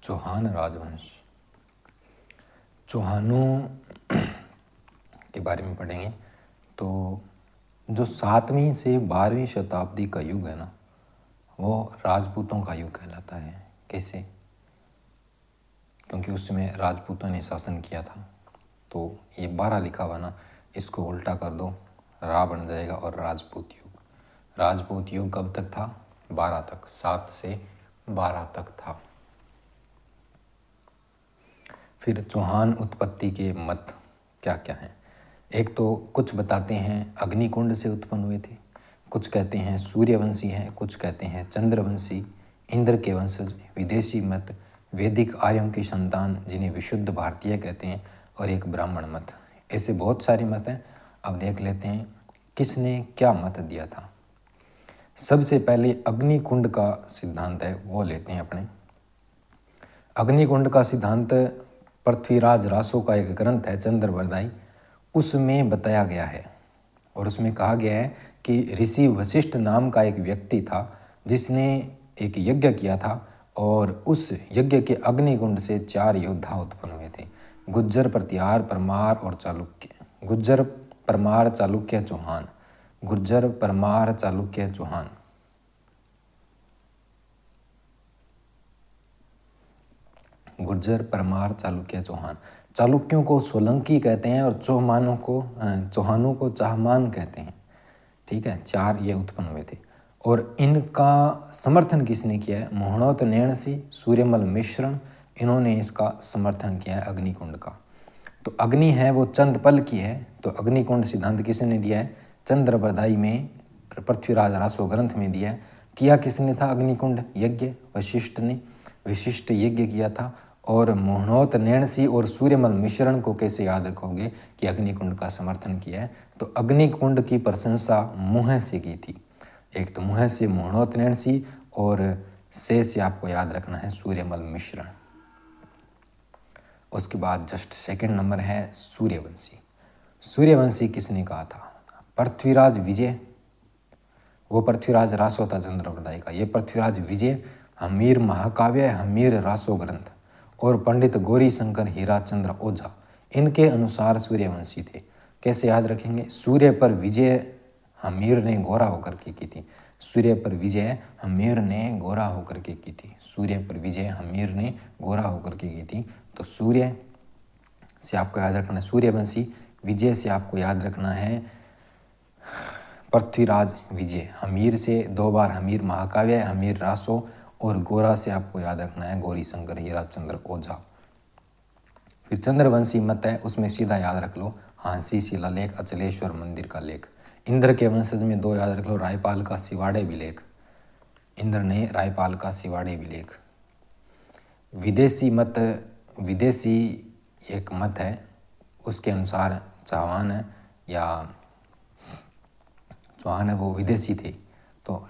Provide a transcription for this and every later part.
चौहान राजवंश। चौहानों के बारे में पढ़ेंगे तो जो 7वीं से 12वीं शताब्दी का युग है ना, वो राजपूतों का युग कहलाता है। कैसे? क्योंकि उस समय राजपूतों ने शासन किया था। तो ये 12 लिखा हुआ ना, इसको उल्टा कर दो, रा बन जाएगा और राजपूत युग। राजपूत युग कब तक था? 12 तक, 7 से 12 तक था। फिर चौहान उत्पत्ति के मत क्या क्या हैं? एक तो कुछ बताते हैं अग्निकुंड से उत्पन्न हुए थे, कुछ कहते हैं सूर्यवंशी हैं, कुछ कहते हैं चंद्रवंशी, इंद्र के वंशज, विदेशी मत, वैदिक आर्यों की संतान जिन्हें विशुद्ध भारतीय कहते हैं, और एक ब्राह्मण मत। ऐसे बहुत सारे मत हैं। अब देख लेते हैं किसने क्या मत दिया था। सबसे पहले अग्निकुंड का सिद्धांत है, वो लेते हैं अपने। अग्निकुंड का सिद्धांत पृथ्वीराज रासो का एक ग्रंथ है चंद्रवरदाई, उसमें बताया गया है। और उसमें कहा गया है कि ऋषि वशिष्ठ नाम का एक व्यक्ति था जिसने एक यज्ञ किया था, और उस यज्ञ के अग्निकुंड से 4 योद्धा उत्पन्न हुए थे, गुज्जर, प्रतिहार, परमार और चालुक्य। गुज्जर, परमार, चालुक्य, चौहान। गुर्जर, परमार, चालुक्य, चौहान। गुर्जर, परमार, चालुक्य, चौहान। चालुक्यों को सोलंकी कहते हैं और चौहानों को चाहमान कहते हैं। ठीक है, 4 ये उत्पन्न हुए थे। और इनका समर्थन किसने किया है? मोहनोत नैणसी, सूर्यमल मिश्रण, इन्होंने इसका समर्थन किया है अग्निकुंड का। तो अग्नि है वो चंद पल की है, तो अग्निकुंड सिद्धांत किसने दिया है? चंद्रवरदाई में, पृथ्वीराज रासो ग्रंथ में दिया है। किया किसने था अग्निकुंड यज्ञ? वशिष्ठ ने विशिष्ट यज्ञ किया था। और मोहनोत नैणसी और सूर्यमल मिश्रण को कैसे याद रखोगे कि अग्निकुंड का समर्थन किया है? तो अग्निकुंड की प्रशंसा मुँह से की थी। एक तो मुँह से मोहनोत नैणसी, और से आपको याद रखना है सूर्यमल मिश्रण। उसके बाद जस्ट सेकंड नंबर है सूर्यवंशी। सूर्यवंशी किसने कहा था? पृथ्वीराज विजय। वो पृथ्वीराज रासो था चंद्रवरदाई का। ये पृथ्वीराज विजय, हमीर महाकाव्य, हमीर रासो ग्रंथ, और पंडित गौरी शंकर हीराचंद्र ओझा, इनके अनुसार सूर्यवंशी थे। कैसे याद रखेंगे? सूर्य पर विजय हमीर ने गोरा होकर के की थी। सूर्य पर विजय हमीर ने गोरा होकर के की थी। सूर्य पर विजय हमीर ने गोरा होकर के की थी। तो सूर्य से आपको याद रखना है सूर्यवंशी, विजय से आपको याद रखना है पृथ्वीराज विजय, हमीर से 2 बार हमीर महाकाव्य, हमीर रासो, और गोरा से आपको याद रखना है गौरी शंकर हीराचंद्र ओझा। फिर चंद्रवंशी मत है, उसमें सीधा याद रख लो हांसी शिलालेख, अचलेश्वर मंदिर का लेख। इंद्र के वंशज में 2 याद रख लो, रायपाल का सिवाड़े विलेख, इंद्र ने रायपाल का सिवाड़े विलेख। विदेशी मत, विदेशी एक मत है, उसके अनुसार चौहान है वो विदेशी थे। तो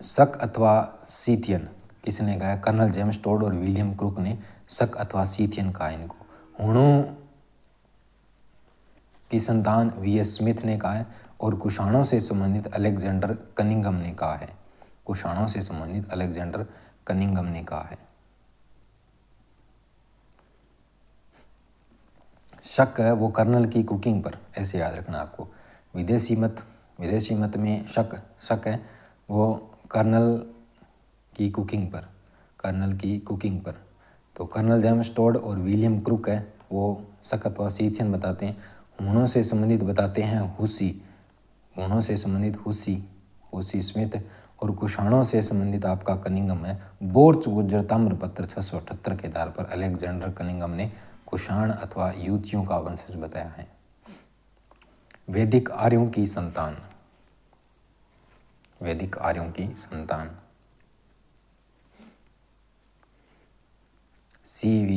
शक अथवा सीथियन किसने कहा? कर्नल जेम्स टोड और विलियम क्रूक ने शक अथवा सीथियन कहा इनको। हुणों की संतान वी.एस. स्मिथ ने कहा है, और कुषाणों से संबंधित अलेक्जेंडर कनिंघम ने कहा है। कुषाणों से संबंधित अलेक्जेंडर कनिंघम ने कहा है। शक है वो कर्नल की कुकिंग पर, ऐसे याद रखना आपको। विदेशी मत में शक है वो कर्नल की कुकिंग पर। तो कर्नल जेम्स टोड और विलियम क्रूक है वो शक अथवा सीथियन बताते हैं। हुणों से संबंधित बताते हैं हुसी स्मिथ, और कुषाणों से संबंधित आपका कनिंघम है। बोर्च गुज्जर ताम्रपत्र 678 के आधार पर अलेक्जेंडर कनिंघम ने कुषाण अथवा यूतियों का वंशज बताया है। वैदिक आर्यों की संतान C.V.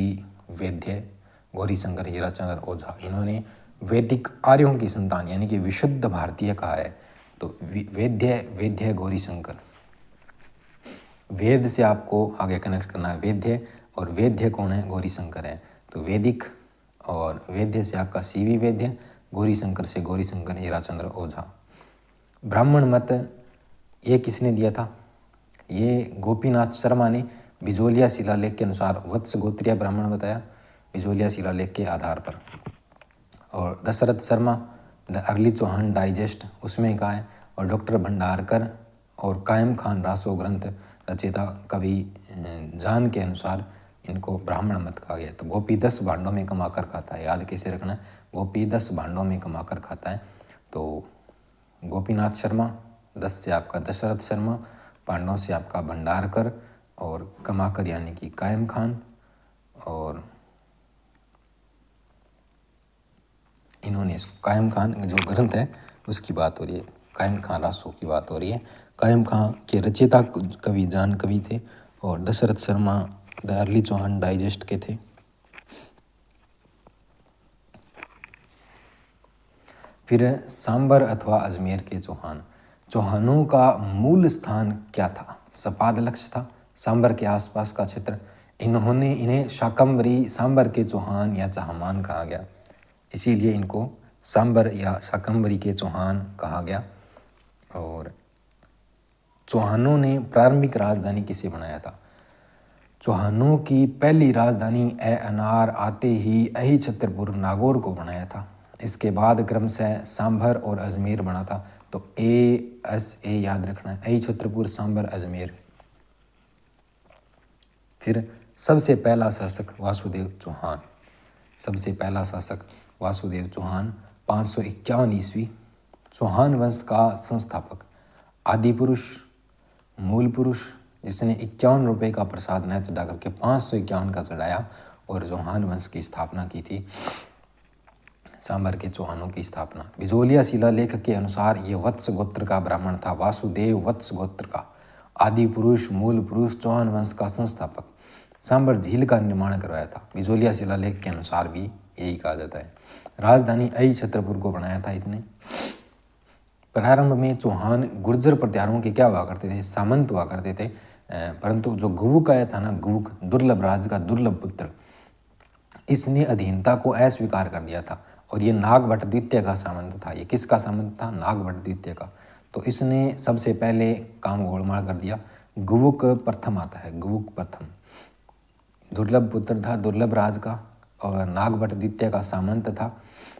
वैद्य, गौरी शंकर हीराचंद्र ओझा, इन्होंने वैदिक आर्यों की संतान यानी कि विशुद्ध भारतीय कहा है। तो वैद्य गौरी शंकर, वेद से आपको आगे कनेक्ट करना है वैद्य, और वैद्य कौन है? गौरी शंकर है। तो वैदिक और वैद्य से आपका C.V. वैद्य, गौरी शंकर से गौरी शंकर हीराचंद्र ओझा। ब्राह्मण मत ये किसने दिया था? ये गोपीनाथ शर्मा ने बिजोलिया शिलालेख के अनुसार वत्स गोत्रीय ब्राह्मण बताया, बिजोलिया शिलालेख के आधार पर। और Dasharatha Sharma the early Chauhan digest उसमें कहा है। और डॉक्टर भंडारकर और कायम खान रासो ग्रंथ रचयिता कवि जान के अनुसार इनको ब्राह्मण मत कहा गया। तो गोपी 10 भांडों में कमाकर खाता है, याद कैसे रखना है, गोपी 10 भांडों में कमाकर खाता है। तो गोपीनाथ शर्मा 10 से आपका दशरथ शर्मा, पांडवों से आपका भंडारकर और कमाकर यानी कि कायम खान। और इन्होंने इसको कायम खान जो ग्रंथ है उसकी बात हो रही है, कायम खान रासो की बात हो रही है। कायम खान के रचयिता कवि जान कवि थे और Dasharatha Sharma the early Chauhan digest के थे। फिर सांबर अथवा अजमेर के चौहान। चौहानों का मूल स्थान क्या था? सपाद लक्ष्य था, सांबर के आसपास का क्षेत्र। इन्हें शाकंभरी सांबर के चौहान या चाहमान कहा गया, इसीलिए इनको सांबर या शाकंभरी के चौहान कहा गया। और चौहानों ने प्रारंभिक राजधानी किसे बनाया था? चौहानों की पहली राजधानी अनार आते ही अहि छत्रपुर नागौर को बनाया था। इसके बाद क्रमशः सांभर और अजमेर बना था। तो ए याद रखना है, अहि छत्रपुर, सांभर, अजमेर। फिर सबसे पहला शासक वासुदेव चौहान। सबसे पहला शासक वासुदेव चौहान 551 ईस्वी। चौहान वंश का संस्थापक, आदि पुरुष, मूल पुरुष, जिसने 51 रुपये का प्रसाद न चढ़ा करके 551 का चढ़ाया और चौहान वंश की स्थापना की थी, सांबर के चौहानों की स्थापना। बिजोलिया शिलालेख के अनुसार ये वत्स गोत्र का ब्राह्मण था, वासुदेव वत्स गोत्र का, आदि पुरुष, मूल पुरुष, चौहान वंश का संस्थापक। सांबर झील का निर्माण करवाया था, बिजोलिया शिलालेख के अनुसार भी यही कहा जाता है। राजधानी अहि छत्रपुर को बनाया था इसने। प्रारंभ में चौहान गुर्जर प्रतिहारों के क्या हुआ करते थे? सामंत हुआ करते थे। परंतु जो गुवुक आया था ना, गुवुक दुर्लभ राज का दुर्लभ पुत्र, इसने अधीनता को अस्वीकार कर दिया था और ये नागभट्ट द्वितीय का सामंत था। ये किसका सामंत था? नागभट्ट द्वितीय का। तो इसने सबसे पहले काम गोलमाल कर दिया। गुवुक प्रथम आता है, गुवुक प्रथम दुर्लभ पुत्र था दुर्लभ राज का और नागभट्ट द्वितीय का सामंत था।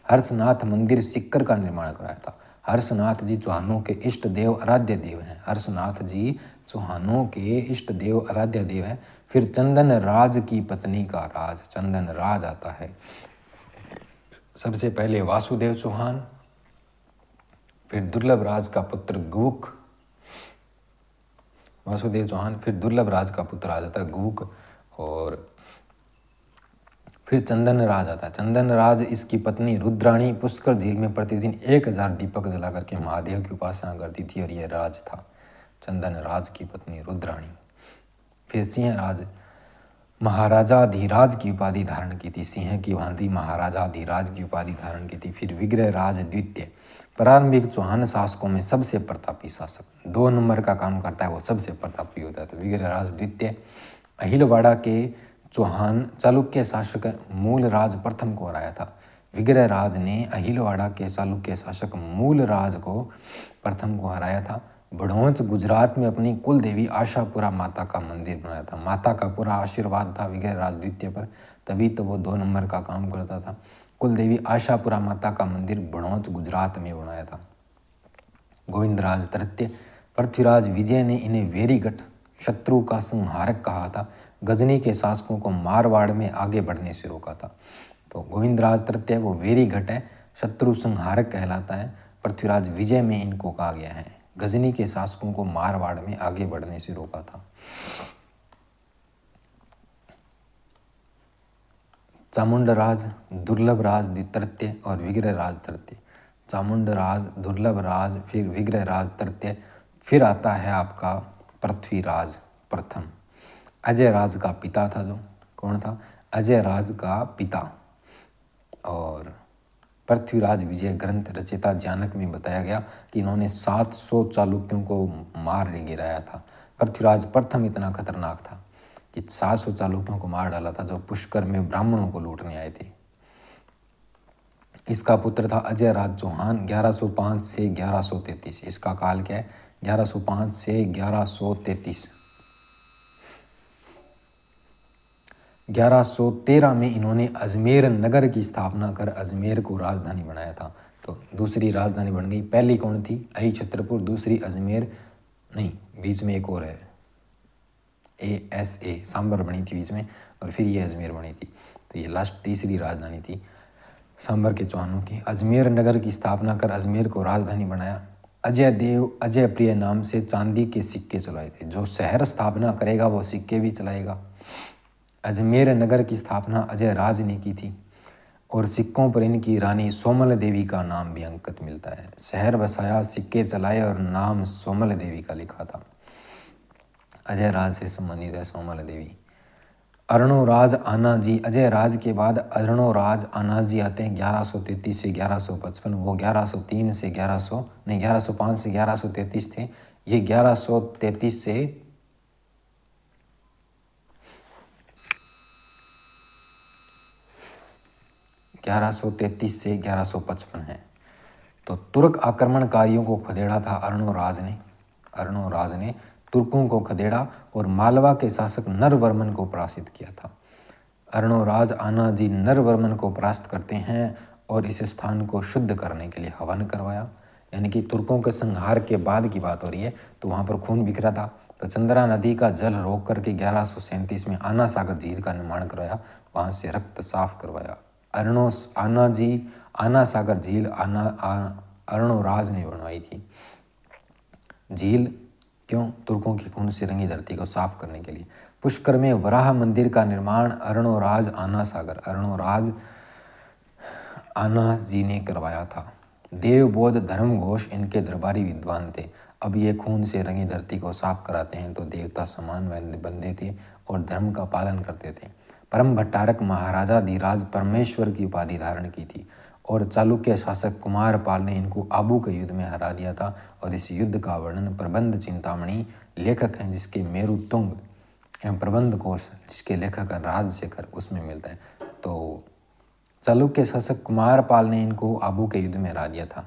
हर्षनाथ मंदिर सिक्कर का निर्माण कराया था। हर्षनाथ जी चौहानों के इष्ट देव आराध्य देव हैं। हर्षनाथ जी चौहानों के इष्ट देव आराध्य देव हैं। फिर चंदन राज की पत्नी का राज, चंदन राज आता है। सबसे पहले वासुदेव चौहान, फिर दुर्लभ राज का पुत्र गुवुक, वासुदेव चौहान, फिर दुर्लभ राज का पुत्र आ जाता है गुवुक, और फिर चंदन राज आता है। चंदन राज इसकी पत्नी रुद्राणी पुष्कर झील में प्रतिदिन 1000 दीपक जला करके महादेव की उपासना करती थी और यह राज था, चंदन राज की पत्नी रुद्राणी। फिर सिंह राज महाराजा धीराज की उपाधि धारण की थी, सिंह की भांति महाराजा धीराज की उपाधि धारण की थी। फिर विग्रह राज द्वितीय, प्रारंभिक चौहान शासकों में सबसे प्रतापी शासक, 2 नंबर का काम करता है वो सबसे प्रतापी होता है। तो विग्रह राज द्वितीय। अहिलवाड़ा के चौहान चालुक्य शासक मूल राज प्रथम को हराया था। विग्रह राज ने अहिलवाड़ा के चालुक्य शासक मूल राज को प्रथम को हराया था। बड़ौच गुजरात में अपनी कुल देवी आशापुरा माता का मंदिर बनाया था। माता का पूरा आशीर्वाद था विग्रह राज द्वितीय पर, तभी तो वो 2 नंबर का काम करता था। कुल देवी आशापुरा माता का मंदिर बड़ौच गुजरात में बनाया था। गोविंदराज तृतीय, पृथ्वीराज विजय ने इन्हें वेरीगढ़ शत्रु का संहारक कहा था। गजनी के शासकों को मारवाड़ में आगे बढ़ने से रोका था। तो गोविंदराज तृतीय वो वेरीगढ़ है, शत्रु संहारक कहलाता है। पृथ्वीराज विजय में इनको कहा गया है, गजनी के शासकों को मारवाड़ में आगे बढ़ने से रोका था। चामुंड राज, दुर्लभ राज तृतीय और विग्रह राज तृतीय। चामुंड राज, दुर्लभ राज, फिर विग्रह राज तृतीय, फिर आता है आपका पृथ्वीराज प्रथम। अजय राज का पिता था, जो कौन था? अजय राज का पिता। और पृथ्वीराज विजय ग्रंथ रचयिता जानक में बताया गया कि इन्होंने 700 चालुक्यों को मार गिराया था। पृथ्वीराज प्रथम इतना खतरनाक था कि 700 चालुक्यों को मार डाला था जो पुष्कर में ब्राह्मणों को लूटने आए थे। इसका पुत्र था अजय राज चौहान 1105 से 1133। इसका काल क्या है? 1105 से 1133। 1113 में इन्होंने अजमेर नगर की स्थापना कर अजमेर को राजधानी बनाया था। तो दूसरी राजधानी बन गई। पहली कौन थी? अली छत्रपुर, दूसरी अजमेर, नहीं बीच में एक और है ASA, सांबर बनी थी बीच में, और फिर ये अजमेर बनी थी। तो ये लास्ट तीसरी राजधानी थी सांबर के चौहानों की। अजमेर नगर की स्थापना कर अजमेर को राजधानी बनाया। अजय देव अजय प्रिय नाम से चांदी के सिक्के चलाए थे। जो शहर स्थापना करेगा वो सिक्के भी चलाएगा। अजमेर नगर की स्थापना अजय राज ने की थी और सिक्कों पर इनकी रानी सोमल देवी का नाम भी अंकित मिलता है। शहर बसाया, सिक्के चलाए और नाम सोमल देवी का लिखा था। अजय राज से संबंधित है सोमल देवी। अर्णोराज आनाजी, अजय राज के बाद अर्णोराज आनाजी आते हैं 1133 से 1155। वो 1103 से 1105 से 1133 थे। ये 1133 से 1155 है। तो तुर्क आक्रमणकारियों को खदेड़ा था अर्णोराज ने तुर्कों को खदेड़ा और मालवा के शासक नरवर्मन को पराजित किया था। अर्णोराज आनाजी नरवर्मन को परास्त करते हैं और इस स्थान को शुद्ध करने के लिए हवन करवाया। यानी कि तुर्कों के संहार के बाद की बात हो रही है, तो वहाँ पर खून बिखरा था। तो चंद्रा नदी का जल रोक करके 1137 में आना सागर झील का निर्माण करवाया, वहाँ से रक्त साफ करवाया। आना सागर झील अर्णोराज ने बनवाई थी। झील क्यों? तुर्कों की खून से रंगी धरती को साफ करने के लिए। पुष्कर में वराह मंदिर का निर्माण अर्णोराज आना जी ने करवाया था। देवबोध धर्मघोष इनके दरबारी विद्वान थे। अब ये खून से रंगी धरती को साफ कराते हैं तो देवता समान बंदे थे और धर्म का पालन करते थे। परम भट्टारक महाराजा धीराज परमेश्वर की उपाधि धारण की थी और चालुक्य शासक कुमारपाल ने इनको आबू के युद्ध में हरा दिया था। और इस युद्ध का वर्णन प्रबंध चिंतामणि लेखक हैं जिसके मेरुतुंग एवं प्रबंध कोश जिसके लेखक हैं राजशेखर, उसमें मिलता है। तो चालुक्य शासक कुमारपाल ने इनको आबू के युद्ध में हरा दिया था।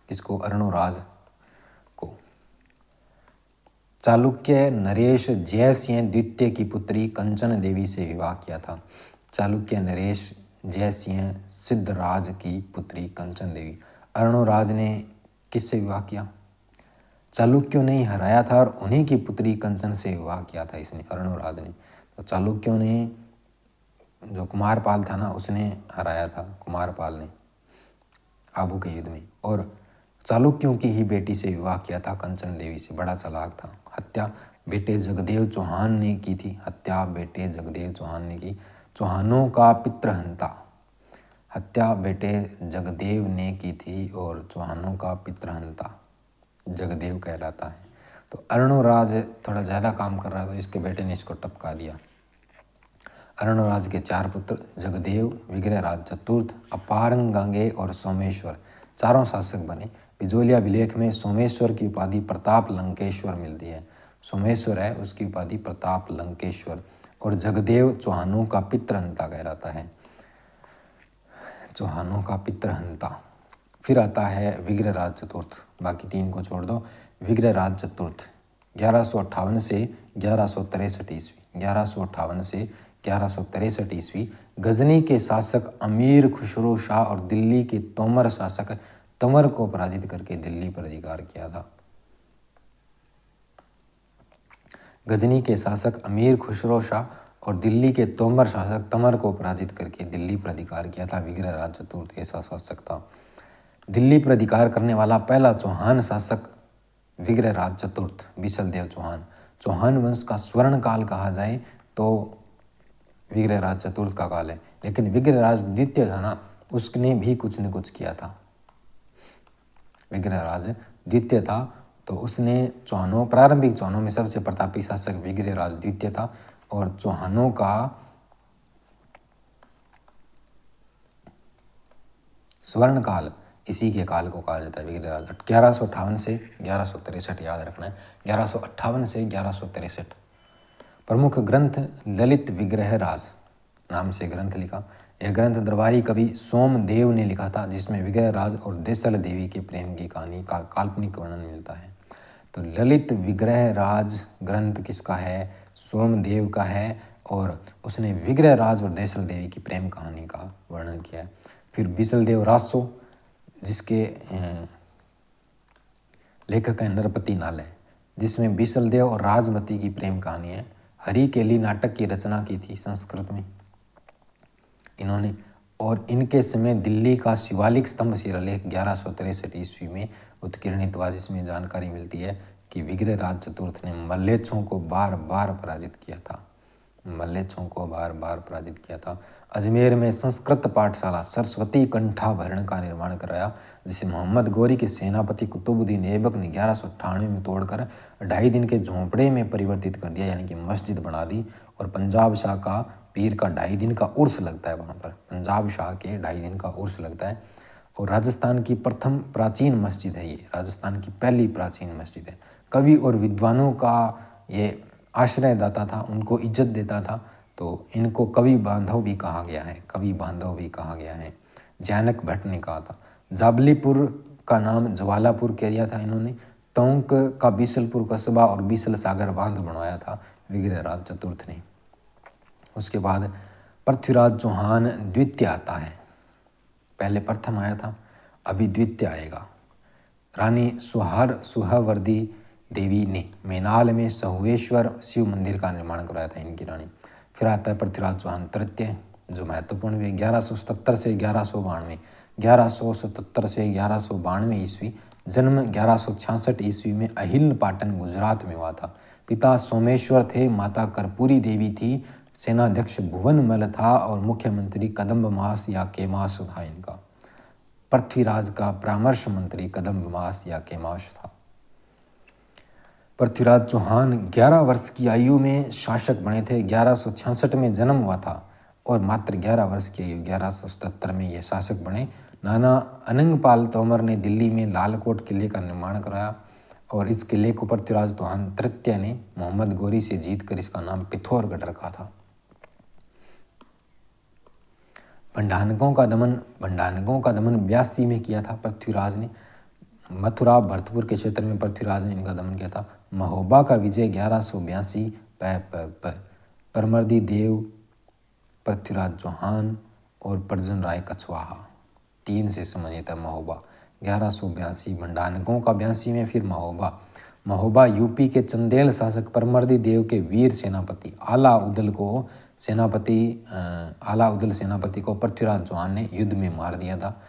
इसको अर्णोराज को। चालुक्य नरेश जयसिंह द्वितीय की पुत्री कंचन देवी से विवाह किया था। चालुक्य नरेश जयसिंह सिद्धराज की पुत्री कंचन देवी। अर्णोराज ने किससे विवाह किया? चालुक्यों ने ही हराया था और उन्हीं की पुत्री कंचन से विवाह किया था इसने, अर्णोराज ने। तो चालुक्यों ने, जो कुमारपाल था ना, उसने हराया था कुमारपाल ने आबू के युद्ध में, और चालुक्यों की ही बेटी से विवाह किया था कंचन देवी से। बड़ा चालाक था। हत्या बेटे जगदेव चौहान ने की थी। हत्या बेटे जगदेव चौहान ने की। चौहानों का पितृहंता, हत्या बेटे जगदेव ने की थी और चौहानों का पितृहंता जगदेव कहलाता है। तो अर्णोराज थोड़ा ज़्यादा काम कर रहा था तो इसके बेटे ने इसको टपका दिया। अर्णोराज के 4 पुत्र जगदेव, विग्रहराज चतुर्थ, अपारंगांगे और सोमेश्वर चारों शासक बने। बिजोलिया विलेख में सोमेश्वर की उपाधि प्रताप लंकेश्वर मिलती है। सोमेश्वर है, उसकी उपाधि प्रताप लंकेश्वर। और जगदेव चौहानों का पितृहंता कहलाता है, चौहानों का पितृहंता। फिर आता है विग्रहराज चतुर्थ, बाकी 3 को छोड़ दो। विग्रहराज चतुर्थ 1158 से 1163 ईस्वी, 1158 से 1163 ईस्वी गजनी के शासक अमीर खुसरो शाह और दिल्ली के तोमर शासक तमर को पराजित करके दिल्ली पर अधिकार किया था। गजनी के शासक अमीर खुसरो शाह और दिल्ली के तोमर शासक तमर को पराजित करके दिल्ली पर अधिकार किया था। विग्रहराज चतुर्थ ऐसा शासक था। दिल्ली पर अधिकार करने वाला पहला चौहान शासक विग्रहराज चतुर्थ बिसलदेव चौहान। चौहान वंश का स्वर्ण काल कहा जाए तो विग्रहराज चतुर्थ का काल है, लेकिन विग्रहराज द्वितीय था ना, उसने भी कुछ न कुछ किया था। विग्रहराज द्वितीय था तो उसने चौहानों, प्रारंभिक चौहानों में सबसे प्रतापी शासक विग्रहराज द्वितीय था और चौहानों का स्वर्ण काल इसी के काल को कहा जाता है विग्रहराज। 1158 से 1163 याद रखना है, 1158 से 1163। प्रमुख ग्रंथ ललित विग्रहराज नाम से ग्रंथ लिखा। यह ग्रंथ दरबारी कवि सोमदेव ने लिखा था, जिसमें विग्रहराज और देसल देवी के प्रेम की कहानी का काल्पनिक वर्णन मिलता है। तो ललित विग्रहराज ग्रंथ किसका है? सोमदेव का है। और उसने विग्रह राज और देसल देवी की प्रेम कहानी का वर्णन किया है। फिर बीसलदेव रासो, जिसके लेखक हैं नरपति नाले, जिसमें बीसलदेव और राजमती की प्रेम कहानी है। हरि केली नाटक की रचना की थी संस्कृत में इन्होंने, और इनके समय दिल्ली का शिवालिक स्तंभ शिलालेख 1163 ईस्वी में उत्कीर्णित हुआ, जिसमें जानकारी मिलती है कि विग्रहराज चतुर्थ ने मल्लेच्छों को बार बार पराजित किया था। अजमेर में संस्कृत पाठशाला सरस्वती कंठाभरण का निर्माण कराया, जिसे मोहम्मद गोरी के सेनापति कुतुबुद्दीन ऐबक ने 1198 में तोड़कर 2.5 दिन के झोंपड़े में परिवर्तित कर दिया, यानी कि मस्जिद बना दी। और पंजाब शाह का पीर का 2.5 दिन का उर्स लगता है वहाँ पर, पंजाब शाह के 2.5 दिन का उर्स लगता है। और राजस्थान की प्रथम प्राचीन मस्जिद है ये, राजस्थान की पहली प्राचीन मस्जिद है। कवि और विद्वानों का ये आश्रय दाता था, उनको इज्जत देता था, तो इनको कवि बांधव भी कहा गया है। जैनक भट्ट ने कहा था। जाबलीपुर का नाम जवालापुर कह दिया था इन्होंने। टोंक का बीसलपुर कस्बा और बीसल सागर बांध बनवाया था विग्रहराज चतुर्थ ने। उसके बाद पृथ्वीराज चौहान द्वितीय आता है, पहले प्रथम आया था, अभी द्वितीय आएगा। रानी सुहावर्दी देवी ने मेनाल में सहुएश्वर शिव मंदिर का निर्माण कराया था इनकी रानी। फिर आता है पृथ्वीराज चौहान तृतीय, जो महत्वपूर्ण भी 1177 से 1192, 1177 से 1192 ईस्वी, जन्म 1166 ईस्वी में अहिल पाटन गुजरात में हुआ था। पिता सोमेश्वर थे, माता कर्पूरी देवी थी, सेनाध्यक्ष भुवनमल था और मुख्यमंत्री कदम्ब मास या केमास था इनका। पृथ्वीराज का परामर्श मंत्री कदम्ब मास या केमास था। पृथ्वीराज चौहान 11 वर्ष की आयु में शासक बने थे। 1166 में जन्म हुआ था और मात्र 11 वर्ष की आयु 1177 में ये शासक बने। नाना अनंगपाल तोमर ने दिल्ली में लालकोट किले का निर्माण कराया और इस किले को पृथ्वीराज चौहान तृतीय ने मोहम्मद गोरी से जीतकर इसका नाम पिथौरगढ़ रखा था। भंडानकों का दमन 82 में किया था पृथ्वीराज ने। मथुरा भरतपुर के क्षेत्र में पृथ्वीराज ने इनका दमन किया था। महोबा का विजय 1182, परमर्दी देव, पृथ्वीराज चौहान और प्रजन राय कछवाहा, 3 से संबंधित है महोबा। 1182 भंडानकों का 82 में फिर महोबा यूपी के चंदेल शासक परमर्दी देव के वीर सेनापति आला उदल सेनापति को पृथ्वीराज चौहान ने युद्ध में मार दिया था।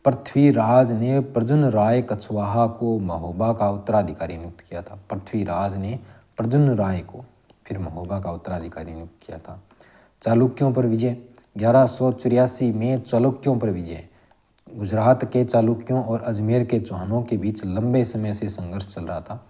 पृथ्वीराज ने प्रजन राय कछवाहा को महोबा का उत्तराधिकारी नियुक्त किया था। पृथ्वीराज ने प्रजन राय को फिर महोबा का उत्तराधिकारी नियुक्त किया था। चालुक्यों पर विजय 1184 में चालुक्यों पर विजय। गुजरात के चालुक्यों और अजमेर के चौहानों के बीच लंबे समय से संघर्ष चल रहा था।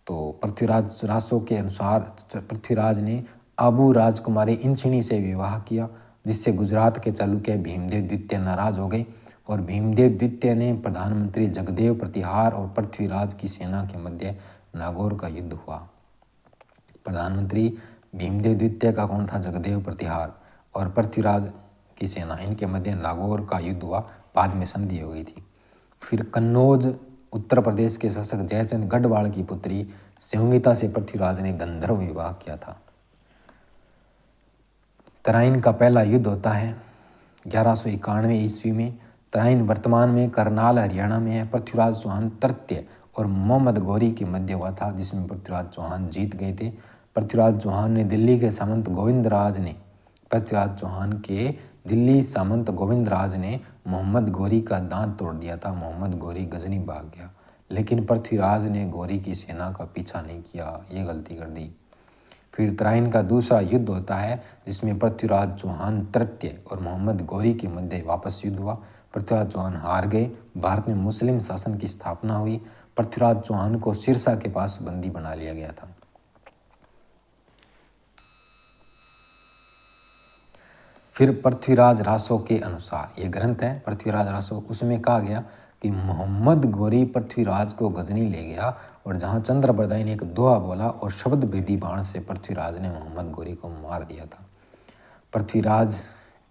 तो पृथ्वीराज रासो के अनुसार पृथ्वीराज ने आबू राजकुमारी इंचिनी से विवाह किया, जिससे गुजरात के चालुक्य भीमदेव द्वितीय नाराज हो गए और भीमदेव द्वितीय ने प्रधानमंत्री जगदेव प्रतिहार और पृथ्वीराज की सेना के मध्य नागौर का युद्ध हुआ। प्रधानमंत्री भीमदेव द्वितीय का कौन था? जगदेव प्रतिहार और पृथ्वीराज की सेना, इनके मध्य नागौर का युद्ध हुआ। बाद में संधि हो गई थी। फिर कन्नौज उत्तर प्रदेश के शासक जयचंद गढ़वाल की पुत्री संयोगिता से पृथ्वीराज ने गंधर्व विवाह किया था। तराइन का पहला युद्ध होता है 1191 ईस्वी में। तराइन वर्तमान में करनाल हरियाणा में है। पृथ्वीराज चौहान तृतीय और मोहम्मद गौरी के मध्य हुआ था, जिसमें पृथ्वीराज चौहान जीत गए थे। पृथ्वीराज चौहान ने दिल्ली के सामंत गोविंदराज ने मोहम्मद गौरी का दांत तोड़ दिया था। मोहम्मद गौरी गजनी भाग गया, लेकिन पृथ्वीराज ने गौरी की सेना का पीछा नहीं किया, ये गलती कर दी। फिर तराइन का दूसरा युद्ध होता है, जिसमें पृथ्वीराज चौहान तृतीय और मोहम्मद गौरी के मध्य वापस युद्ध हुआ। पृथ्वीराज चौहान हार गए। भारत में मुस्लिम शासन की स्थापना हुई। पृथ्वीराज चौहान को सिरसा के पास बंदी बना लिया गया था। फिर पृथ्वीराज रासो के अनुसार, ये ग्रंथ है पृथ्वीराज रासो, उसमें कहा गया कि मोहम्मद गौरी पृथ्वीराज को गजनी ले गया और जहाँ चंद्रबरदाई ने एक दोहा बोला और शब्द भेदी बाण से पृथ्वीराज ने मोहम्मद गौरी को मार दिया था। पृथ्वीराज,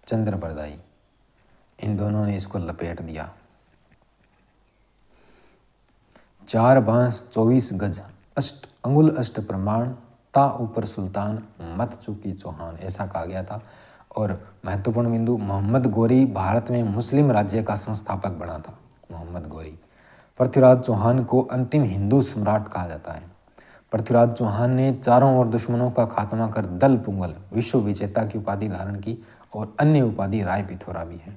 चंद्रबरदाई, इन दोनों ने इसको लपेट दिया। 4 बांस 24 गज 8 अंगुल अष्ट प्रमाण ता ऊपर सुल्तान मत चूकी चौहान, ऐसा कहा गया था। और महत्वपूर्ण बिंदु, मोहम्मद गोरी भारत में मुस्लिम राज्य का संस्थापक बना था। मोहम्मद गोरी। पृथ्वीराज चौहान को अंतिम हिंदू सम्राट कहा जाता है। पृथ्वीराज चौहान ने चारों ओर दुश्मनों का खात्मा कर दल पुंगल, विश्व विजेता की उपाधि धारण की और अन्य उपाधि राय पिथौरा भी है।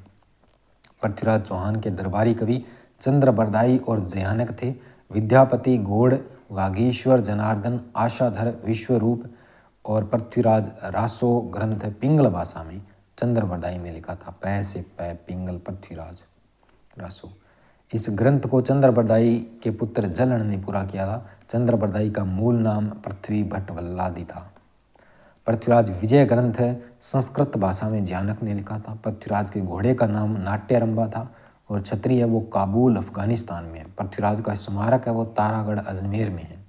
पृथ्वीराज चौहान के दरबारी कवि चंद्रबरदाई और जयानक थे। विद्यापति, गोड़, वागीश्वर, जनार्दन, आशाधर, विश्वरूप और पृथ्वीराज रासो ग्रंथ पिंगल भाषा में चंद्रबरदाई में लिखा था। पै से पै पिंगल पृथ्वीराज रासो। इस ग्रंथ को चंद्रबरदाई के पुत्र जलण ने पूरा किया था। चंद्रबरदाई का मूल नाम पृथ्वी भट्ट वल्लादी था। पृथ्वीराज विजय ग्रंथ संस्कृत भाषा में जयानक ने लिखा था। पृथ्वीराज के घोड़े का नाम नाट्यरंबा था और छतरी है वो काबुल अफगानिस्तान में है। पृथ्वीराज का स्मारक है वो तारागढ़ अजमेर में है।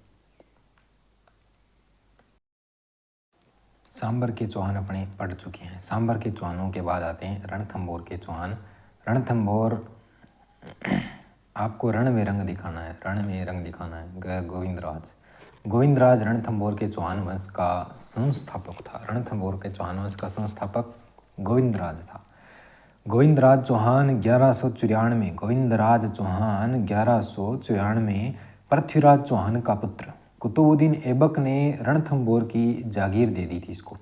सांबर के चौहान अपने पढ़ चुके हैं। सांबर के चौहानों के बाद आते हैं रणथंभौर के चौहान। रणथंभौर आपको रण में रंग दिखाना है, रण में रंग दिखाना है। गोविंदराज, गोविंदराज रणथंभौर के चौहान वंश का संस्थापक था। रणथंभौर के चौहान वंश का संस्थापक गोविंदराज था। गोविंदराज चौहान 1194, गोविंदराज चौहान 1194 पृथ्वीराज चौहान का पुत्र कुतुबुद्दीन ऐबक ने रणथंभौर की जागीर दे दी थी इसको।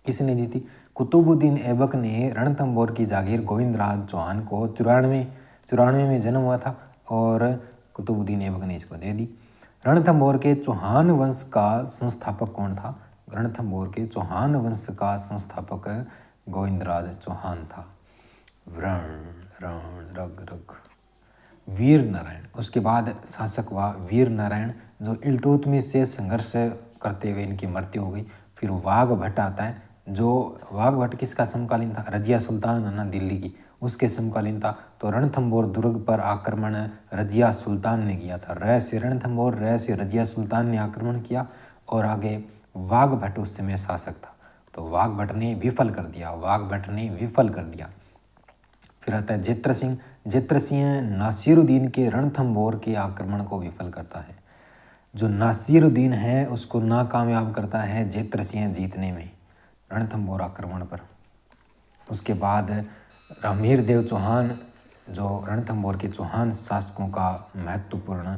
किसने दी थी? कुतुबुद्दीन ऐबक ने रणथंभौर की जागीर गोविंदराज चौहान को 94 में जन्म हुआ था और कुतुबुद्दीन ऐबक ने इसको दे दी। रणथंभौर के चौहान वंश का संस्थापक कौन था? रणथंभौर के चौहान वंश का संस्थापक गोविंदराज चौहान था। रण रण रग रग वीर नारायण, उसके बाद शासक हुआ वीर नारायण, जो इल्तुतमिश से संघर्ष करते हुए इनकी मृत्यु हो गई। फिर वाघ भट्ट आता है, जो वाघ भट्ट किसका समकालीन था? रजिया सुल्तान है ना दिल्ली की, उसके समकालीन था। तो रणथंभौर दुर्ग पर आक्रमण रजिया सुल्तान ने किया था। र से रणथंभौर, र से रजिया सुल्तान ने आक्रमण किया और आगे वाघ भट्ट उस समय शासक था। तो वाघ भट्ट ने विफल कर दिया, वाघ भट्ट ने विफल कर दिया। फिर आता है जेत्र सिंह। जेत्र सिंह नासिरुद्दीन के रणथंभौर के आक्रमण को विफल करता है। जो नासिरुद्दीन है उसको नाकामयाब करता है जेत्र सिंह जीतने में रणथंभौर आक्रमण पर। उसके बाद हमीर देव चौहान, जो रणथंभौर के चौहान शासकों का महत्वपूर्ण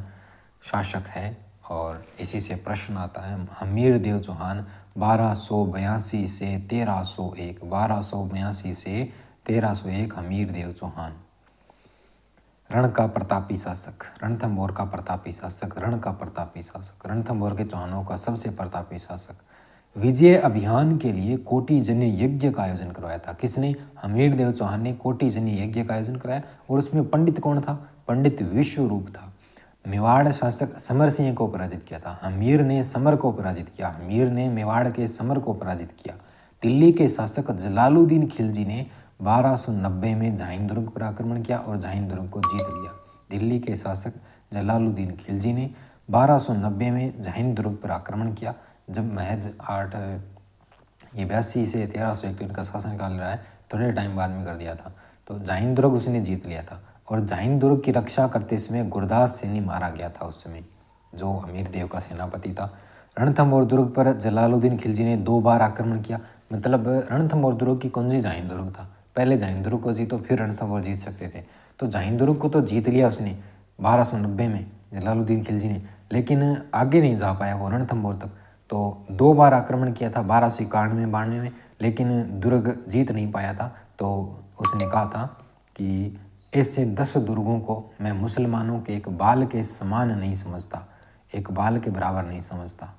शासक है और इसी से प्रश्न आता है। हमीर देव चौहान 1282 से 1301, 1282 से 1301 हमीर देव चौहान। रण का प्रतापी शासक, रणथंभौर का प्रतापी शासक, रण का प्रतापी शासक, रणथंभौर के चौहानों का सबसे प्रतापी शासक। विजय अभियान के लिए कोटिजन्य यज्ञ का आयोजन करवाया था। किसने? हमीर देव चौहान ने कोटिजन्य यज्ञ का आयोजन कराया और उसमें पंडित कौन था? पंडित विश्वरूप था। मेवाड़ शासक समर सिंह को पराजित किया था। हमीर ने समर को पराजित किया, हमीर ने मेवाड़ के समर को पराजित किया। दिल्ली के शासक जलालुद्दीन खिलजी ने 1290 में झाइन दुर्ग पर आक्रमण किया और झाइन दुर्ग को जीत लिया। दिल्ली के शासक जलालुद्दीन खिलजी ने 1290 में झाइन दुर्ग पर आक्रमण किया। जब महज 82 से 1301 इनका शासनकाल रहा है, थोड़े टाइम बाद में कर दिया था। तो झाइन दुर्ग उसने जीत लिया था और झाइन दुर्ग की रक्षा करते समय गुरदास सैनी मारा गया था उस समय, जो हमीर देव का सेनापति था। रणथंभौर दुर्ग पर जलालुद्दीन खिलजी ने 2 बार आक्रमण किया। मतलब रणथंभौर दुर्ग की कौन सी झाइन दुर्ग था? पहले झाइन दुर्ग को जीतो फिर रणथंभौर जीत सकते थे। तो झाइन दुर्ग को तो जीत लिया उसने 1290 में जलालुद्दीन खिलजी ने, लेकिन आगे नहीं जा पाया वो रणथंभौर तक। तो 2 बार आक्रमण किया था 1291-92 में, लेकिन दुर्ग जीत नहीं पाया था। तो उसने कहा था कि ऐसे 10 दुर्गों को मैं मुसलमानों के एक बाल के समान नहीं समझता, एक बाल के बराबर नहीं समझता।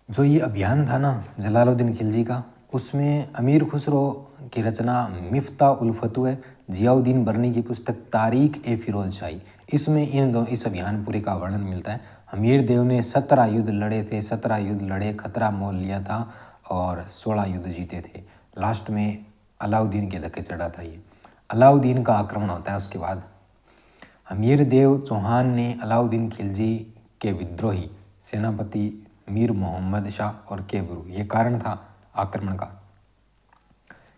जो ये अभियान था ना जलालुद्दीन खिलजी का, उसमें अमीर खुसरो की रचना मिफ्ता उल फतुह, जियाउद्दीन बर्नी की पुस्तक तारीख ए फिरोज शाही, इसमें इस अभियान पूरे का वर्णन मिलता है। हमीर देव ने 17 युद्ध लड़े थे, 17 युद्ध लड़े, खतरा मोल लिया था और 16 युद्ध जीते थे। लास्ट में अलाउद्दीन के धक्के चढ़ा था ये। अलाउद्दीन का आक्रमण होता है। उसके बाद हमीर देव चौहान ने अलाउद्दीन खिलजी के विद्रोही सेनापति मीर मोहम्मद शाह और केबरू, ये कारण था आक्रमण का,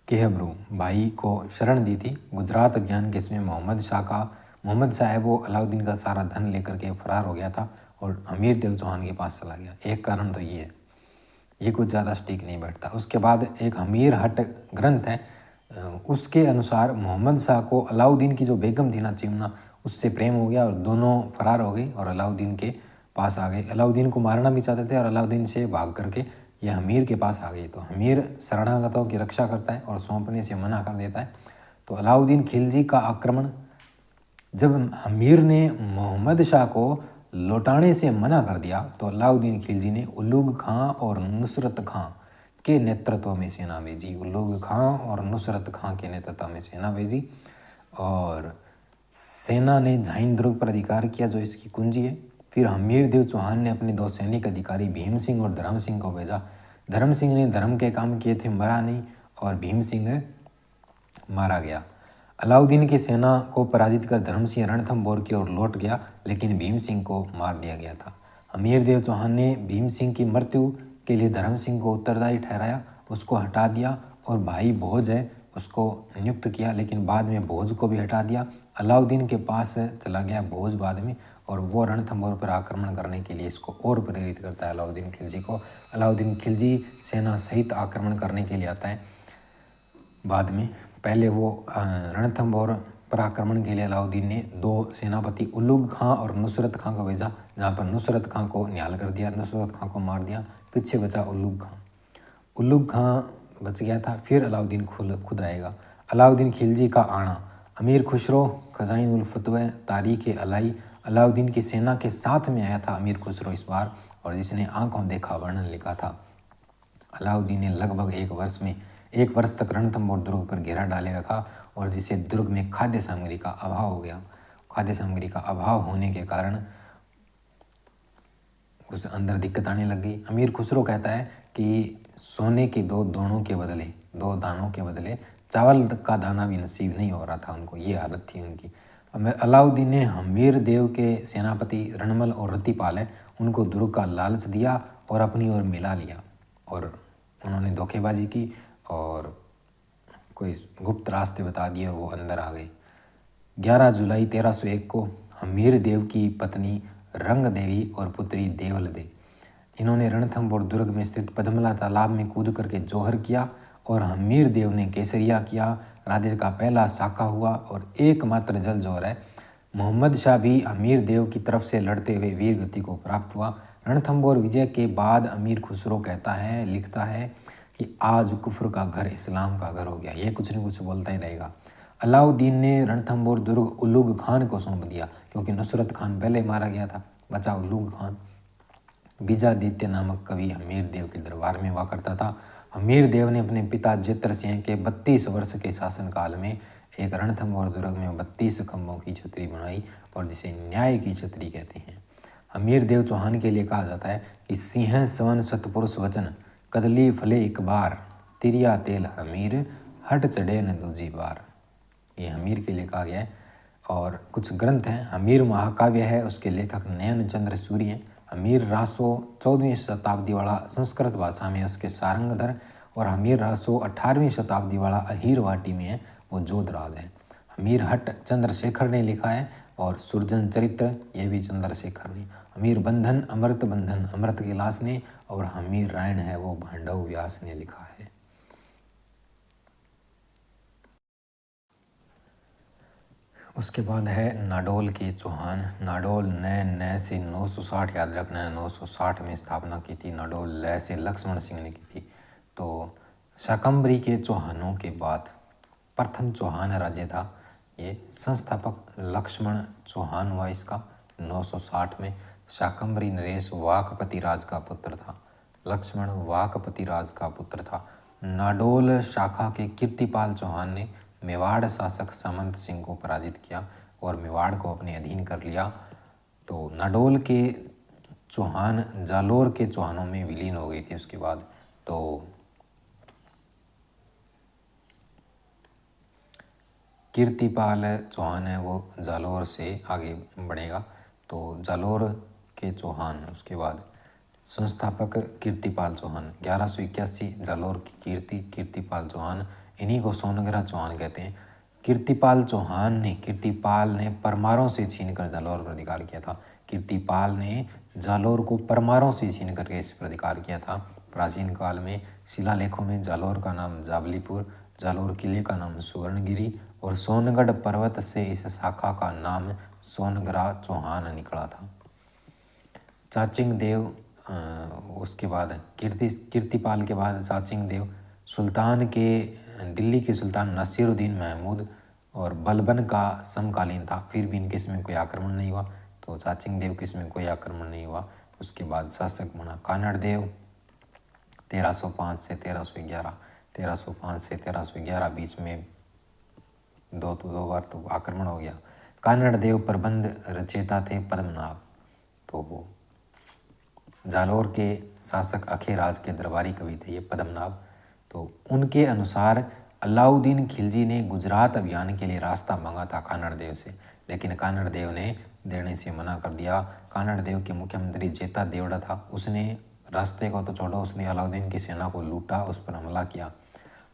केहबरू भाई को शरण दी थी। गुजरात अभियान के समय मोहम्मद शाह है वो अलाउद्दीन का सारा धन लेकर के फरार हो गया था और हमीर देव चौहान के पास चला गया। एक कारण तो ये है, ये कुछ ज़्यादा स्टिक नहीं बैठता। उसके बाद एक हमीर हट ग्रंथ है, उसके अनुसार मोहम्मद शाह को अलाउद्दीन की जो बेगम थी ना चिमना, उससे प्रेम हो गया और दोनों फरार हो गई और अलाउद्दीन के पास आ गए। अलाउद्दीन को मारना भी चाहते थे और अलाउद्दीन से भाग करके ये हमीर के पास आ गई। तो हमीर शरणागतों की रक्षा करता है और सौंपने से मना कर देता है। तो अलाउद्दीन खिलजी का आक्रमण, जब हमीर ने मोहम्मद शाह को लौटाने से मना कर दिया तो अलाउद्दीन खिलजी ने उलूग खां और नुसरत खां के नेतृत्व में सेना भेजी। उलूग खां और नुसरत खां के नेतृत्व में सेना भेजी और सेना ने झाइन दुर्ग पर अधिकार किया, जो इसकी कुंजी है। फिर हमीर देव चौहान ने अपने 2 सैनिक अधिकारी भीम सिंह और धर्म सिंह को भेजा। धर्म सिंह ने धर्म के काम किए थे, मरा नहीं, और भीम सिंह मारा गया। अलाउद्दीन की सेना को पराजित कर धर्म सिंह रणथंभौर की ओर लौट गया, लेकिन भीम सिंह को मार दिया गया था। हमीर देव चौहान ने भीम सिंह की मृत्यु के लिए धर्म सिंह को उत्तरदायी ठहराया, उसको हटा दिया और भाई भोज है उसको नियुक्त किया, लेकिन बाद में भोज को भी हटा दिया। अलाउद्दीन के पास चला गया भोज बाद में, और वो रणथंभौर पर आक्रमण करने के लिए इसको और प्रेरित करता है अलाउद्दीन खिलजी को। अलाउद्दीन खिलजी सेना सहित आक्रमण करने के लिए आता है बाद में। पहले वो रणथंभौर पर आक्रमण के लिए अलाउद्दीन ने 2 सेनापति उलूग खां और नुसरत खां को भेजा, जहाँ पर नुसरत खां को निहाल कर दिया, नुसरत खां को मार दिया, पीछे बचा उलूग खां। उलूग खां बच गया था। फिर अलाउद्दीन खुद आएगा। अलाउद्दीन खिलजी का आना, अमीर खुसरो खजाइन उल फतवा तारीख अलाई, अलाउद्दीन की सेना के साथ में आया था अमीर खुसरो इस बार, और जिसने आंखों देखा वर्णन लिखा था। अलाउद्दीन ने लगभग 1 वर्ष तक रणथंभौर दुर्ग पर घेरा डाले रखा, और जिससे दुर्ग में खाद्य सामग्री का अभाव हो गया। खाद्य सामग्री का अभाव होने के कारण उस अंदर दिक्कत आने लग गई। अमीर खुसरो कहता है कि सोने के 2 दानों के बदले चावल का दाना भी नसीब नहीं हो रहा था उनको, ये हालत थी उनकी। अलाउद्दीन ने हमीर देव के सेनापति रणमल और रतिपाल है उनको दुर्ग का लालच दिया और अपनी ओर मिला लिया, और उन्होंने धोखेबाजी की और कोई गुप्त रास्ते बता दिए, वो अंदर आ गए। 11 जुलाई 1301 को हमीर देव की पत्नी रंग देवी और पुत्री देवल दे, इन्होंने रणथंभौर दुर्ग में स्थित पद्मला तालाब में कूद करके जौहर किया, और हमीर देव ने केसरिया किया। राज्य का पहला साका हुआ और एकमात्र जल जौहर है। मोहम्मद शाह भी अमीर देव की तरफ से लड़ते हुए वीर गति को प्राप्त हुआ। रणथंभौर विजय के बाद अमीर खुसरो लिखता है कि आज कुफ्र का घर इस्लाम का घर हो गया। ये कुछ न कुछ बोलता ही रहेगा। अलाउद्दीन ने रणथंभौर दुर्ग उलूग खान को सौंप दिया, क्योंकि नुसरत खान पहले मारा गया था, बचा उलूग खान। बीजादित्य नामक कवि हमीर देव के दरबार में हुआ करता था। हमीर देव ने अपने पिता जेतर सिंह के 32 वर्ष के शासनकाल में एक रणथंभौर दुर्ग में 32 खंभों की छतरी बनाई, और जिसे न्याय की छतरी कहते हैं। हमीर देव चौहान के लिए कहा जाता है कि सिंह सवन सतपुरुष वचन, कदली फले एक बार, तिरिया तेल हमीर, हट चढ़े न दूजी बार। ये हमीर के लिए कहा गया है। और कुछ ग्रंथ हैं। हमीर महाकाव्य है, उसके लेखक नयन चंद्र सूरी हैं। हमीर रासो 14वीं शताब्दी वाला संस्कृत भाषा में उसके सारंगधर, और हमीर रासो 18वीं शताब्दी वाला अहीरवाटी में है, वो जोधराज है। हमीर हट चंद्रशेखर ने लिखा है, और सुरजन चरित्र ये भी चंद्रशेखर ने। हमीर बंधन अमृत विलास ने, और हमीर रायण है वो भांडव व्यास ने लिखा है। उसके बाद है नाडोल के चौहान। नाडोल न से 960 याद रखना है, 960 में स्थापना की थी। नाडोल लय से लक्ष्मण सिंह ने की थी। तो शाकंभरी के चौहानों के बाद प्रथम चौहान राज्य था। ये संस्थापक लक्ष्मण चौहान हुआ इसका 960 में। शाकंभरी नरेश वाकपति राज का पुत्र था। लक्ष्मण वाकपति राज का पुत्र था। नाडोल शाखा के कीर्तिपाल चौहान ने मेवाड़ शासक सामंत सिंह को पराजित किया और मेवाड़ को अपने अधीन कर लिया। तो नाडोल के चौहान जालोर के चौहानों में विलीन हो गई थी। उसके बाद तो कीर्तिपाल चौहान है वो जालोर से आगे बढ़ेगा। तो जालोर के चौहान, उसके बाद संस्थापक कीर्तिपाल चौहान 1181 जालोर की कीर्तिपाल चौहान, इन्हीं को सोनगरा चौहान कहते हैं। कीर्तिपाल ने परमारों से छीनकर जालोर पर अधिकार किया था। कीर्तिपाल ने जालौर को परमारों से छीन करके इस पर अधिकार किया था। प्राचीन काल में शिलालेखों में जालौर का नाम जावलीपुर, जालौर किले का नाम सुवर्णगिरी और सोनगढ़ पर्वत से इस शाखा का नाम सोनगरा चौहान निकला था। चाचिंग देव उसके बाद कीर्तिपाल के बाद चाचिंग देव सुल्तान के दिल्ली के सुल्तान नसीरुद्दीन महमूद और बलबन का समकालीन था। फिर भी इनके इसमें कोई आक्रमण नहीं हुआ, तो चाचिंग देव के इसमें कोई आक्रमण नहीं हुआ। उसके बाद शासक बना कानड़ देव 1305 से 1311, 1305 से 1311 बीच में दो बार तो आक्रमण हो गया। कानड़ देव प्रबंध रचयिता थे पद्मनाभ। तो वो जालौर के शासक अखेराज के दरबारी कवि थे ये पद्मनाभ। तो उनके अनुसार अलाउद्दीन खिलजी ने गुजरात अभियान के लिए रास्ता मांगा था कानड़ देव से, लेकिन कानड़ देव ने देने से मना कर दिया। कानड़ देव के मुख्यमंत्री जेता देवड़ा था, उसने रास्ते को तो छोड़ो, उसने अलाउद्दीन की सेना को लूटा, उस पर हमला किया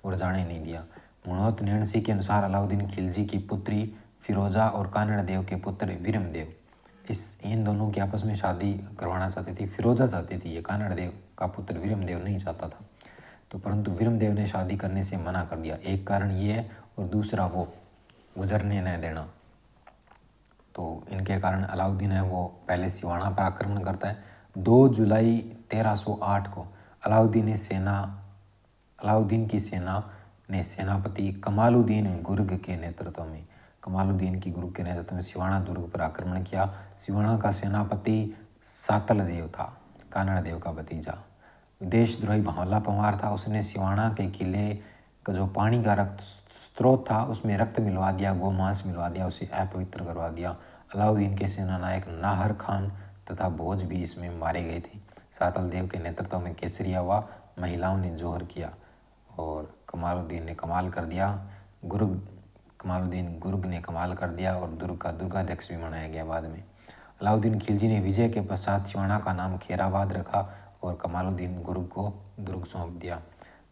और जाने नहीं दिया। मुणोत नैणसी के अनुसार अलाउद्दीन खिलजी की पुत्री फिरोजा और कानड़ देव के पुत्र वीरम देव इन दोनों की आपस में शादी करवाना चाहती थी। फिरोजा चाहती थी, ये कानड़ देव का पुत्र वीरम देव नहीं चाहता था। तो परंतु वीरम देव ने शादी करने से मना कर दिया। एक कारण ये है और दूसरा वो गुजरने न देना। तो इनके कारण अलाउद्दीन है वो पहले सिवाना पर आक्रमण करता है। 2 जुलाई 1308 को अलाउद्दीन की सेना ने सेनापति कमालुद्दीन गुर्ग के नेतृत्व में सिवाना दुर्ग पर आक्रमण किया। सिवाना का सेनापति सातल देव था, कानड़ देव का भतीजा। देशद्रोही भावला पंवार था, उसने सिवाना के किले का जो पानी का रक्त स्रोत था उसमें रक्त मिलवा दिया, गोमांस मिलवा दिया, उसे अपवित्र करवा दिया। अलाउद्दीन के सेना नायक नाहर खान तथा भोज भी इसमें मारे गए थे। सातल देव के नेतृत्व में केसरिया हुआ, महिलाओं ने जोहर किया और कमालुद्दीन ने कमाल कर दिया। कमालुद्दीन गुर्ग ने कमाल कर दिया और दुर्ग का दुर्गाध्यक्ष भी बनाया गया बाद में। अलाउद्दीन खिलजी ने विजय के पश्चात सिवाना का नाम खेराबाद रखा और कमालुद्दीन गुर्ग को दुर्ग सौंप दिया।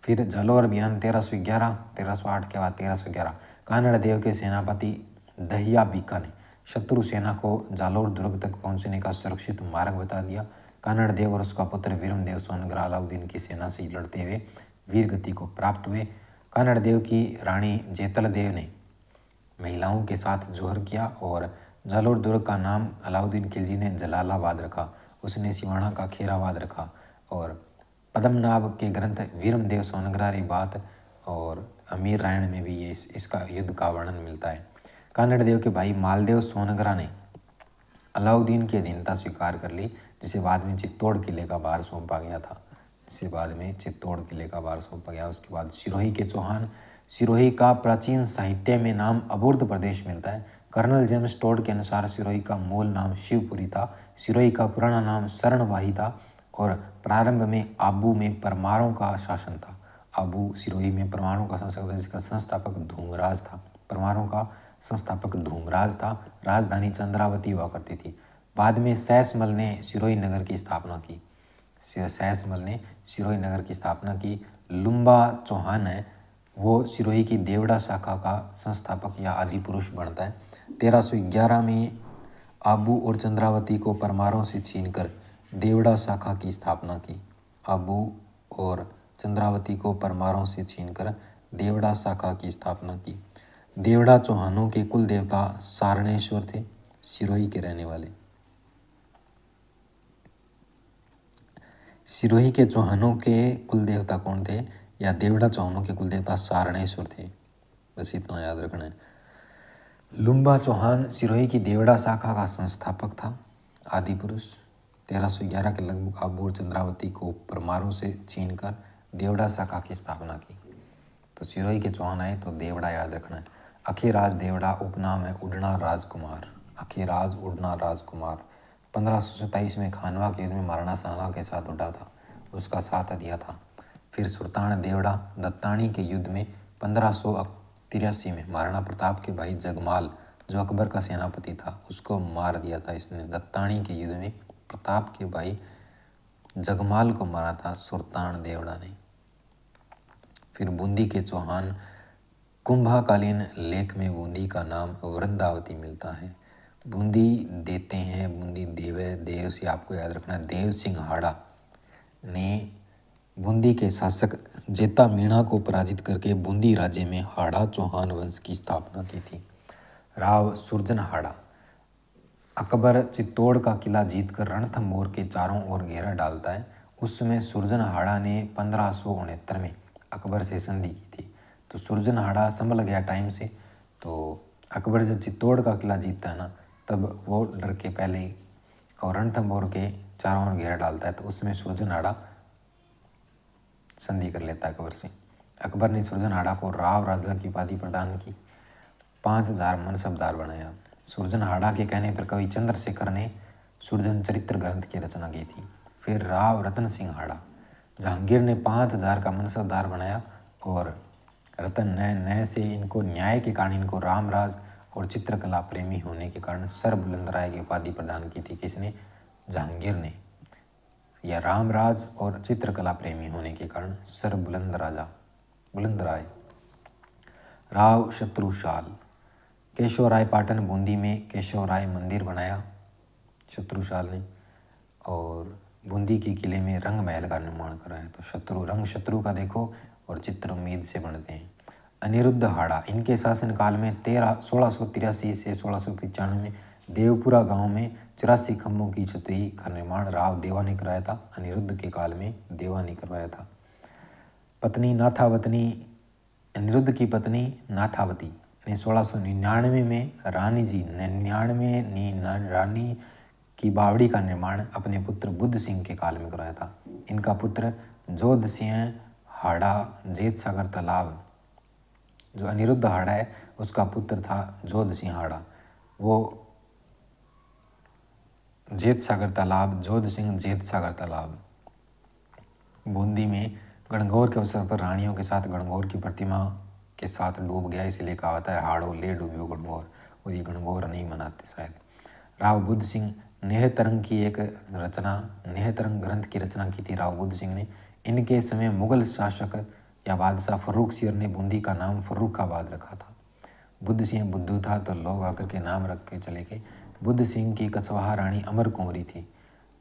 फिर जालौर अभियान 1311, 1308 के बाद 1311 कानड़ देव के सेनापति दहिया बीका ने शत्रु सेना को जालौर दुर्ग तक पहुंचने का सुरक्षित मार्ग बता दिया। कानड़ देव और उसका पुत्र वीरम देव सोनगरा अलाउद्दीन की सेना से लड़ते हुए वीर गति को प्राप्त हुए। कानड़ देव की रानी जेतल देव ने महिलाओं के साथ जोहर किया और जालौर दुर्ग का नाम अलाउद्दीन खिलजी ने जलालाबाद रखा, उसने सिवाना का खेराबाद रखा। और पद्मनाभ के ग्रंथ वीरम देव सोनगरा री बात और अमीर रायण में भी ये इसका युद्ध का वर्णन मिलता है। कानड़ देव के भाई मालदेव सोनगरा ने अलाउद्दीन की अधीनता स्वीकार कर ली, जिसे बाद में चित्तौड़ किले का भार सौंपा गया था। उसके बाद सिरोही के चौहान। सिरोही का प्राचीन साहित्य में नाम अबुर्द प्रदेश मिलता है। कर्नल जेम्स टोड के अनुसार सिरोही का मूल नाम शिवपुरी था। सिरोही का पुराना नाम शरणवाही था और प्रारंभ में आबू में परमारों का शासन था। आबू सिरोही में परमारों का शासन था, जिसका संस्थापक धूमराज था। परमारों का संस्थापक धूमराज था। राजधानी चंद्रावती हुआ करती थी। बाद में सैसमल ने सिरोही नगर की स्थापना की। लुम्बा चौहान है वो सिरोही की देवड़ा शाखा का संस्थापक या आदि पुरुष बनता है। 1311 में आबू और चंद्रावती को परमारों से छीनकर देवड़ा शाखा की स्थापना की। आबू और चंद्रावती को परमारों से छीनकर देवड़ा शाखा की स्थापना की। देवड़ा चौहानों के कुल देवता सारणेश्वर थे, सिरोही के रहने वाले। सिरोही के चौहानों के कुल देवता कौन थे, या देवड़ा चौहानों के कुल देवता सारणेश्वर थे, बस इतना याद रखना है। लुम्बा चौहान सिरोही की देवड़ा शाखा का संस्थापक था, आदि पुरुष। 1311 के लगभग आबू और चंद्रावती को परमारों से छीनकर देवड़ा शाखा की स्थापना की। तो सिरोही के चौहान आए तो देवड़ा याद रखना है। अखेराज देवड़ा उपनाम है उड़ना राजकुमार। अखेराज उड़ना राजकुमार 1527 में खानवा के युद्ध में महाराणा सांगा के साथ उड़ा था, उसका साथ दिया था। फिर सुल्तान देवड़ा दत्तानी के युद्ध में 1583 में महाराणा प्रताप के भाई जगमाल जो अकबर का सेनापति था उसको मार दिया था इसने। दत्तानी के युद्ध में प्रताप के भाई जगमाल को मारा था सुल्तान देवड़ा ने। फिर बूंदी के चौहान। कुंभाकालीन लेख में बूंदी का नाम वृंदावती मिलता है। बूंदी देते हैं, बूंदी देवे, देव से आपको याद रखना है। देव सिंह हाड़ा ने बूंदी के शासक जेता मीणा को पराजित करके बूंदी राज्य में हाड़ा चौहान वंश की स्थापना की थी। राव सुरजन हाड़ा। अकबर चित्तौड़ का किला जीतकर रणथंभौर के चारों ओर घेरा डालता है। उस समय सुरजन हाड़ा ने 1569 में अकबर से संधि की थी। तो सुरजन हाड़ा संभल गया टाइम से। तो अकबर जब चित्तौड़ का किला जीतता है ना, तब वो डर के पहले ही और रणथंभौर के चारों ओर घेरा डालता है। तो उसमें सुरजन हाड़ा संधि कर लेता है अकबर से। अकबर ने सुरजन हाड़ा को राव राजा की उपाधि प्रदान की, 5000 मनसबदार बनाया। सुरजन हाड़ा के कहने पर कवि चंद्रशेखर ने सुरजन चरित्र ग्रंथ की रचना की थी। फिर राव रतन सिंह हाड़ा। जहांगीर ने 5000 का मनसबदार बनाया और रतन नए से इनको न्याय के कारण इनको रामराज और चित्रकला प्रेमी होने के कारण सर बुलंदराय की उपाधि प्रदान की थी। किसने? जहांगीर ने। या रामराज और चित्रकला प्रेमी होने के कारण सर बुलंदराय। राव शत्रुशाल। केशवराय पाटन बूंदी में केशवराय मंदिर बनाया शत्रुशाल ने, और बूंदी के किले में रंग महल का निर्माण कराया। तो रंग शत्रु का देखो और चित्र उम्मीद से बनते हैं। अनिरुद्ध हाड़ा। इनके शासनकाल में 1683 से 1695 में देवपुरा गांव में 84 खम्भों की छतरी का निर्माण राव देवा ने कराया था। अनिरुद्ध के काल में देवा ने करवाया था। पत्नी नाथावती। अनिरुद्ध की पत्नी नाथावती ने 1699 में रानी की बावड़ी का निर्माण अपने पुत्र बुद्ध सिंह के काल में कराया था। इनका पुत्र जोध सिंह हाड़ा जेत सागर तालाब, जो अनिरुद्ध हाड़ा है उसका पुत्र था जोध सिंह हाड़ा। वो जेत सागर तालाब, जोध सिंह जेत सागर तालाब बूंदी में गणगौर के अवसर पर रानियों के साथ गणगौर की प्रतिमा के साथ डूब गया, इसलिए कहा होता है हाड़ो ले डूबियो गणगौर, और ये गणगौर नहीं मनाते शायद। राव बुद्ध सिंह। नेहतरंग की एक रचना, नेहतरंग ग्रंथ की रचना की थी राव बुद्ध सिंह ने। इनके समय मुगल शासक या बादशाह फर्रुख सियर ने बूंदी का नाम फर्रुखाबाद रखा था। बुद्ध सिंह बुद्धू था तो लोग आकर के नाम रख के चले गए। बुद्ध सिंह की कछवाहा रानी अमर कुंवरी थी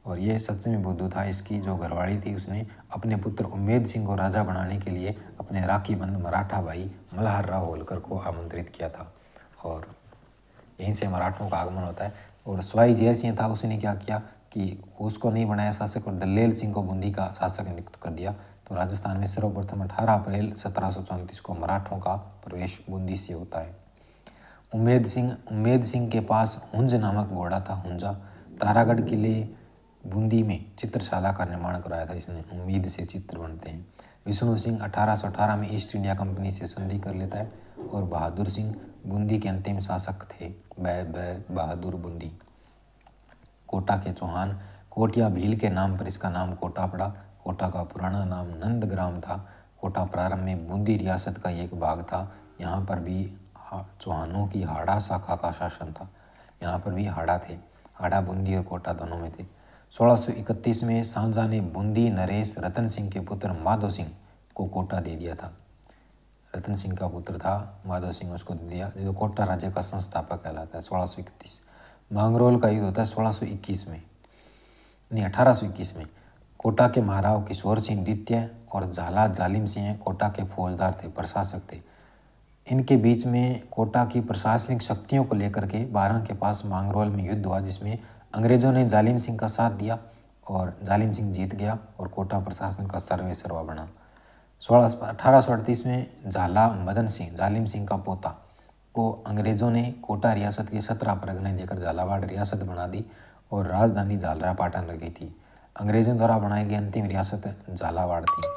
और ये सच में बुद्धू था। इसकी जो घरवाली थी उसने अपने पुत्र उम्मेद सिंह को राजा बनाने के लिए अपने राखीबंद मराठा भाई मल्हार राव होलकर को आमंत्रित किया था, और यहीं से मराठों का आगमन होता है। और सवाई जय सिंह था, उसने क्या किया कि उसको नहीं बनाया शासक और दलेल सिंह को बूंदी का शासक नियुक्त कर दिया। तो राजस्थान में सर्वप्रथम 18 अप्रैल 1734 को मराठों का प्रवेश बूंदी से होता है। उम्मेद सिंह के पास हुंज नामक घोड़ा था। हुंजा तारागढ़ किले बूंदी में चित्रशाला का निर्माण कराया था इसने। उम्मीद से चित्र बनते हैं। विष्णु सिंह 1818 में ईस्ट इंडिया कंपनी से संधि कर लेता है, और बहादुर सिंह बूंदी के अंतिम शासक थे। बहादुर बूंदी। कोटा के चौहान। कोटिया भील के नाम पर इसका नाम कोटा पड़ा। कोटा का पुराना नाम नंदग्राम था। कोटा प्रारंभ में बूंदी रियासत का एक भाग था। यहाँ पर भी चौहानों की हाड़ा शाखा का शासन था। यहाँ पर भी हाड़ा थे। हाड़ा बूंदी और कोटा दोनों में थे। 1631 में सांझा ने बूंदी नरेश रतन सिंह के पुत्र माधो सिंह को कोटा दे दिया था। रतन सिंह का पुत्र था माधो सिंह, उसको दे दिया, जो कोटा राज्य का संस्थापक कहलाता है। 1631 मांगरोल का युद्ध होता है 1621 में, नहीं 1821 में। कोटा के महाराव किशोर सिंह द्वितीय और झाला जालिम सिंह कोटा के फौजदार थे, प्रशासक थे। इनके बीच में कोटा की प्रशासनिक शक्तियों को लेकर के 12 के पास मांगरोल में युद्ध हुआ, जिसमें अंग्रेजों ने जालिम सिंह का साथ दिया और जालिम सिंह जीत गया और कोटा प्रशासन का सर्वेसर्वा बना। 1838 में झाला मदन सिंह, जालिम सिंह का पोता, को अंग्रेजों ने कोटा रियासत के 17 परगने देकर झालावाड़ रियासत बना दी और राजधानी झालरा पाटन रखी थी। अंग्रेजों द्वारा बनाई गई अंतिम रियासत झालावाड़ थी।